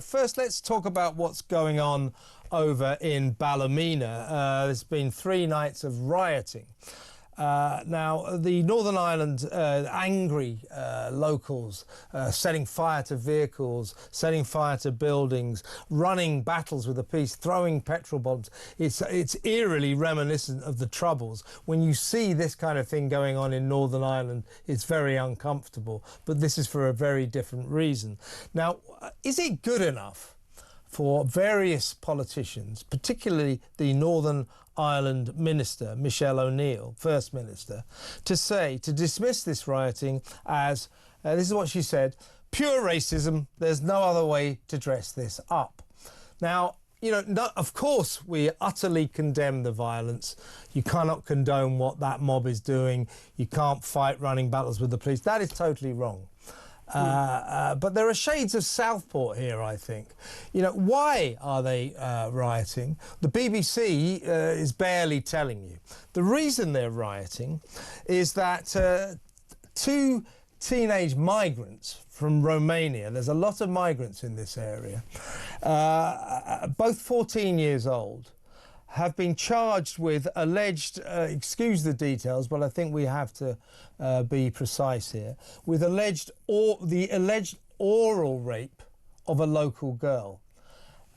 First, let's talk about what's going on over in Ballymena. There's been 3 nights of rioting. Now, the Northern Ireland angry locals setting fire to vehicles, setting fire to buildings, running battles with the police, throwing petrol bombs. It's eerily reminiscent of the Troubles. When you see this kind of thing going on in Northern Ireland, it's very uncomfortable. But this is for a very different reason. Now, is it good enough for various politicians, particularly the Northern Ireland Minister, Michelle O'Neill, First Minister, to dismiss this rioting as, this is what she said, pure racism, there's no other way to dress this up. Now, you know, of course, we utterly condemn the violence. You cannot condone what that mob is doing. You can't fight running battles with the police. That is totally wrong. But there are shades of Southport here, I think. You know, why are they rioting? The BBC is barely telling you. The reason they're rioting is that 2 teenage migrants from Romania, there's a lot of migrants in this area, both 14 years old, have been charged with alleged, excuse the details, but I think we have to be precise here, with the alleged oral rape of a local girl.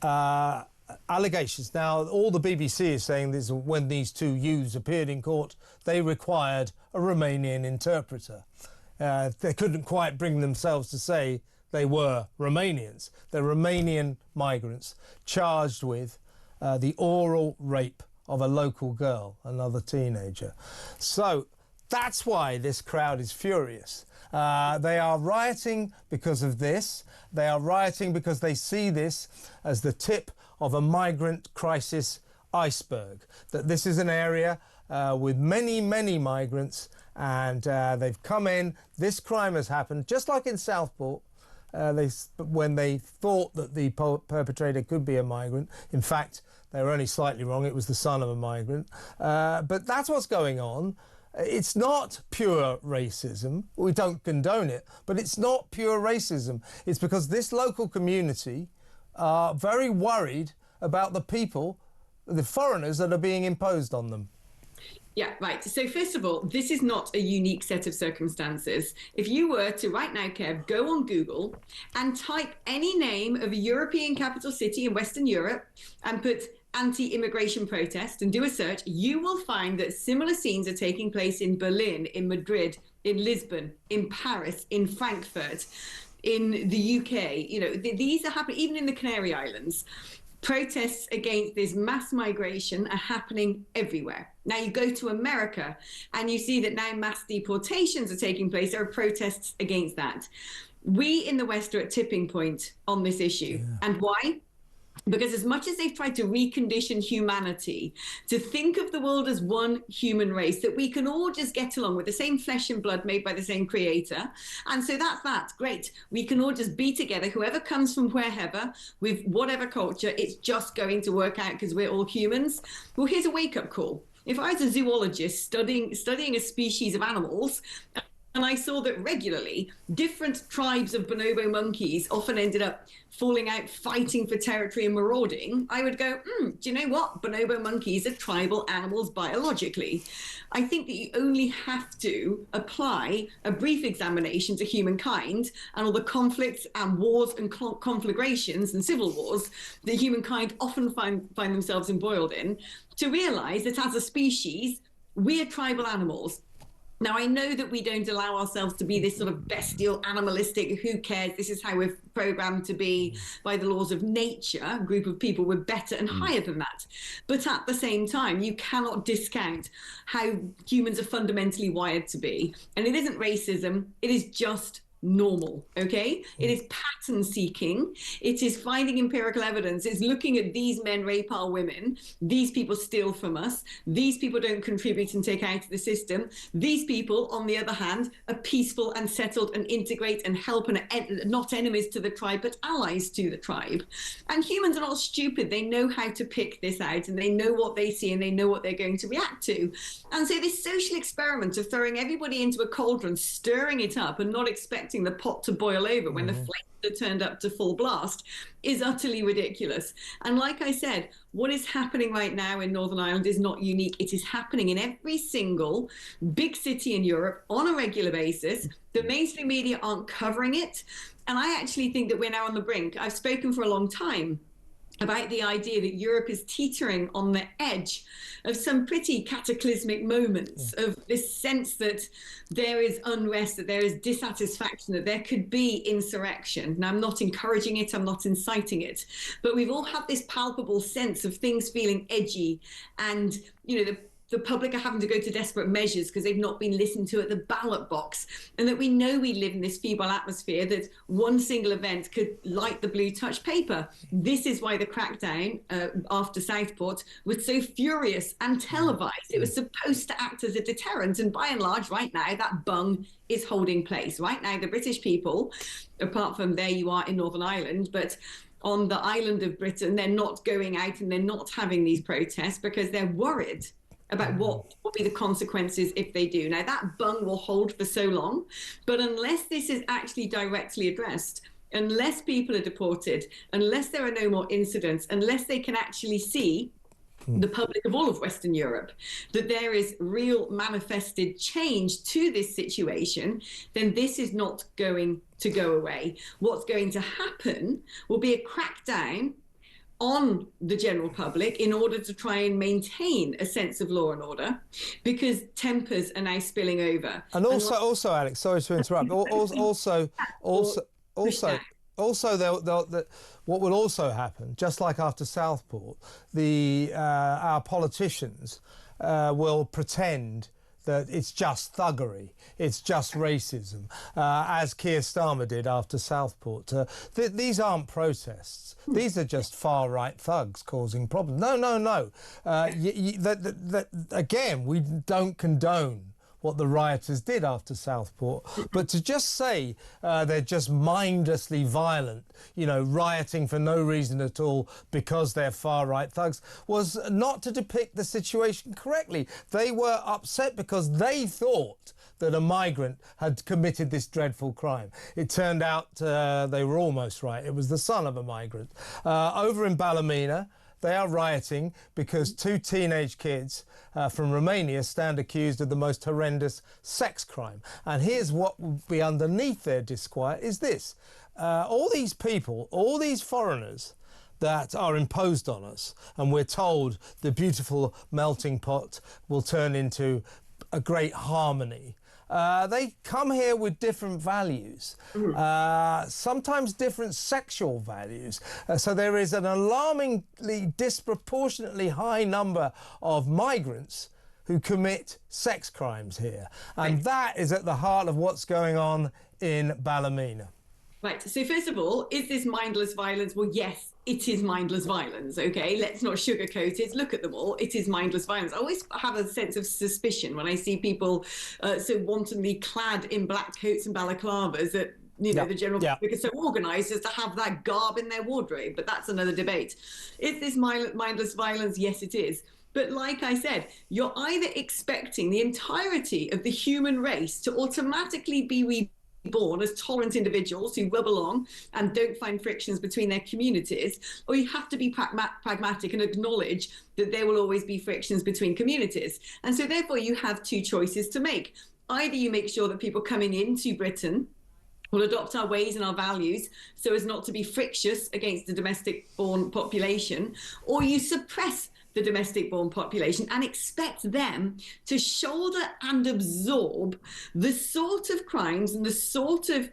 Allegations. Now, all the BBC is saying is when these 2 youths appeared in court, they required a Romanian interpreter. They couldn't quite bring themselves to say they were Romanians. They're Romanian migrants charged with the oral rape of a local girl, another teenager. So that's why this crowd is furious. They are rioting because of this. They are rioting because they see this as the tip of a migrant crisis iceberg, that this is an area with many, many migrants, and they've come in. This crime has happened, just like in Southport. When they thought that the perpetrator could be a migrant. In fact, they were only slightly wrong. It was the son of a migrant. But that's what's going on. It's not pure racism. We don't condone it, but it's not pure racism. It's because this local community are very worried about the people, the foreigners that are being imposed on them. Yeah, right. So first of all, this is not a unique set of circumstances. If you were to right now, Kev, go on Google and type any name of a European capital city in Western Europe and put anti-immigration protest and do a search, you will find that similar scenes are taking place in Berlin, in Madrid, in Lisbon, in Paris, in Frankfurt, in the UK. You know, these are happening even in the Canary Islands. Protests against this mass migration are happening everywhere. Now you go to America and you see that now mass deportations are taking place. There are protests against that. We in the West are at tipping point on this issue. Yeah. And why? Because as much as they've tried to recondition humanity, to think of the world as one human race, that we can all just get along with the same flesh and blood made by the same creator. And so that's that. Great. We can all just be together, whoever comes from wherever, with whatever culture, it's just going to work out because we're all humans. Well, here's a wake-up call. If I was a zoologist studying a species of animals, and I saw that regularly different tribes of bonobo monkeys often ended up falling out, fighting for territory and marauding, I would go, do you know what? Bonobo monkeys are tribal animals biologically. I think that you only have to apply a brief examination to humankind and all the conflicts and wars and conflagrations and civil wars that humankind often find themselves embroiled in, to realize that as a species, we are tribal animals. Now, I know that we don't allow ourselves to be this sort of bestial, animalistic, who cares, this is how we're programmed to be by the laws of nature. A group of people we're better and higher than that. But at the same time, you cannot discount how humans are fundamentally wired to be. And it isn't racism, it is just normal, okay? It is pattern seeking. It is finding empirical evidence. It's looking at these men rape our women. These people steal from us. These people don't contribute and take out of the system. These people, on the other hand, are peaceful and settled and integrate and help and are not enemies to the tribe, but allies to the tribe. And humans are not stupid. They know how to pick this out, and they know what they see and they know what they're going to react to. And so this social experiment of throwing everybody into a cauldron, stirring it up and not expecting expecting the pot to boil over when the flames are turned up to full blast is utterly ridiculous. And like I said, what is happening right now in Northern Ireland is not unique. It is happening in every single big city in Europe on a regular basis. The mainstream media aren't covering it. And I actually think that we're now on the brink. I've spoken for a long time about the idea that Europe is teetering on the edge of some pretty cataclysmic moments, of this sense that there is unrest, that there is dissatisfaction, that there could be insurrection. Now, I'm not encouraging it, I'm not inciting it, but we've all had this palpable sense of things feeling edgy, and, you know, the public are having to go to desperate measures because they've not been listened to at the ballot box, and that we know we live in this feeble atmosphere, that one single event could light the blue touch paper. This is why the crackdown after Southport was so furious and televised. It was supposed to act as a deterrent, and by and large, right now, that bung is holding place. Right now, the British people, apart from there you are in Northern Ireland, but on the island of Britain, they're not going out and they're not having these protests because they're worried about what will be the consequences if they do. Now, that bung will hold for so long, but unless this is actually directly addressed, unless people are deported, unless there are no more incidents, unless they can actually see, the public of all of Western Europe, that there is real manifested change to this situation, then this is not going to go away. What's going to happen will be a crackdown on the general public in order to try and maintain a sense of law and order, because tempers are now spilling over. And also, Alex, sorry to interrupt. Also, what will also happen, just like after Southport, our politicians will pretend that it's just thuggery, it's just racism, as Keir Starmer did after Southport. These aren't protests. These are just far-right thugs causing problems. No. Again, we don't condone what the rioters did after Southport, but to just say they're just mindlessly violent, you know, rioting for no reason at all because they're far-right thugs, was not to depict the situation correctly. They were upset because they thought that a migrant had committed this dreadful crime. It turned out they were almost right. It was the son of a migrant. Over in Ballymena, they are rioting because two teenage kids from Romania stand accused of the most horrendous sex crime. And here's what will be underneath their disquiet is this. All these people, all these foreigners that are imposed on us, and we're told the beautiful melting pot will turn into a great harmony. They come here with different values, sometimes different sexual values. So there is an alarmingly disproportionately high number of migrants who commit sex crimes here. And that is at the heart of what's going on in Ballymena. Right. So first of all, is this mindless violence? Well, yes, it is mindless violence, OK? Let's not sugarcoat it. Look at them all. It is mindless violence. I always have a sense of suspicion when I see people so wantonly clad in black coats and balaclavas that, you know, the general public are so organised as to have that garb in their wardrobe. But that's another debate. Is this mindless violence? Yes, it is. But like I said, you're either expecting the entirety of the human race to automatically be born as tolerant individuals who rub along and don't find frictions between their communities, or you have to be pragmatic and acknowledge that there will always be frictions between communities. And so therefore you have two choices to make. Either you make sure that people coming into Britain will adopt our ways and our values so as not to be frictious against the domestic-born population, or you suppress the domestic-born population and expect them to shoulder and absorb the sort of crimes and the sort of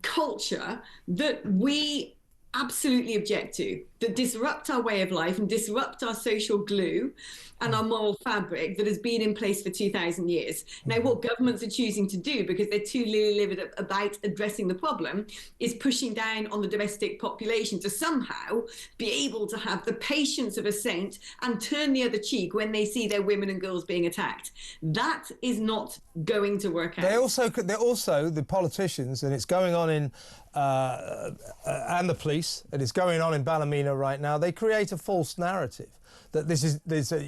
culture that we absolutely object to, that disrupt our way of life and disrupt our social glue and our moral fabric that has been in place for 2,000 years. Now, what governments are choosing to do, because they're too lily-livered about addressing the problem, is pushing down on the domestic population to somehow be able to have the patience of a saint and turn the other cheek when they see their women and girls being attacked. That is not going to work out. They're also the politicians, and it's going on in and the police, and it's going on in Ballymena right now, they create a false narrative that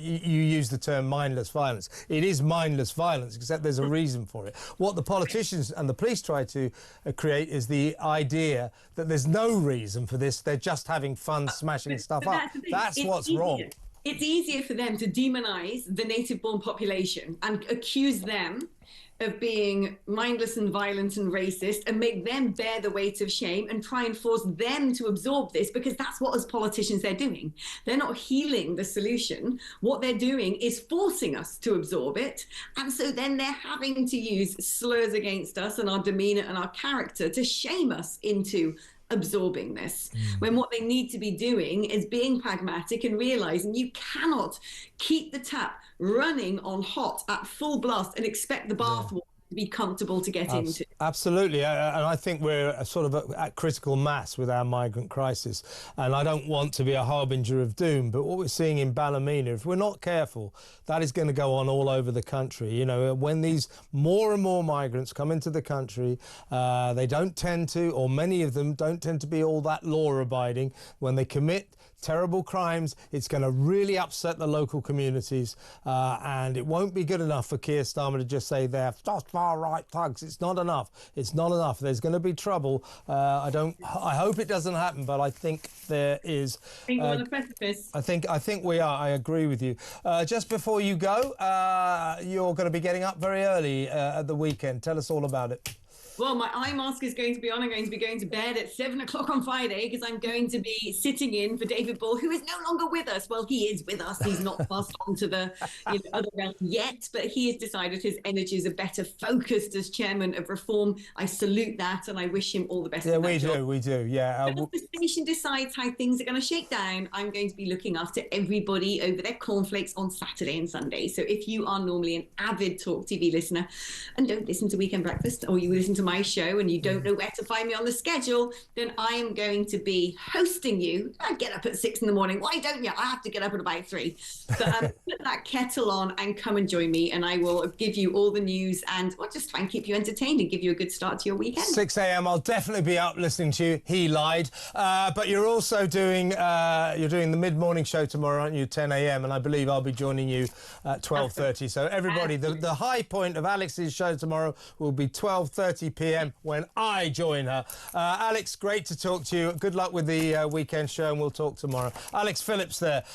you use the term mindless violence. It is mindless violence, except there's a reason for it. What the politicians and the police try to create is the idea that there's no reason for this. They're just having fun smashing stuff up. That's what's wrong. It's easier for them to demonise the native-born population and accuse them of being mindless and violent and racist and make them bear the weight of shame and try and force them to absorb this, because that's what, as politicians, they're doing. They're not healing the solution. What they're doing is forcing us to absorb it. And so then they're having to use slurs against us and our demeanour and our character to shame us into absorbing this, when what they need to be doing is being pragmatic and realizing you cannot keep the tap running on hot at full blast and expect the bathwater to be comfortable to get into. Absolutely, and I think we're sort of at critical mass with our migrant crisis, and I don't want to be a harbinger of doom, but what we're seeing in Ballymena, if we're not careful, that is going to go on all over the country. You know, when these more and more migrants come into the country, they don't tend to, or many of them don't tend to be all that law-abiding. When they commit terrible crimes, it's going to really upset the local communities, and it won't be good enough for Keir Starmer to just say they're just far-right thugs. It's not enough. It's not enough. There's going to be trouble. I hope it doesn't happen, but I think there is. I think we're on the precipice. I think we are. I agree with you. Just before you go, you're going to be getting up very early at the weekend. Tell us all about it. Well, my eye mask is going to be on. I'm going to be going to bed at 7 o'clock on Friday because I'm going to be sitting in for David Ball, who is no longer with us. Well, he is with us. He's not passed on to the other realm yet, but he has decided his energies are better focused as chairman of Reform. I salute that, and I wish him all the best. Yeah, we do. Yeah. But as the station decides how things are going to shake down, I'm going to be looking after everybody over their cornflakes on Saturday and Sunday. So if you are normally an avid Talk TV listener and don't listen to Weekend Breakfast, or you listen to my show and you don't know where to find me on the schedule, then I am going to be hosting you. I get up at 6 in the morning. Why don't you? I have to get up at about 3. But put that kettle on and come and join me, and I will give you all the news and just try and keep you entertained and give you a good start to your weekend. 6 a.m. I'll definitely be up listening to you. He lied. But you're also doing the mid-morning show tomorrow, aren't you? 10 a.m. and I believe I'll be joining you at 12:30. So everybody, the high point of Alex's show tomorrow will be 12:30 p.m. when I join her. Alex, great to talk to you. Good luck with the weekend show, and we'll talk tomorrow. Alex Phillips there.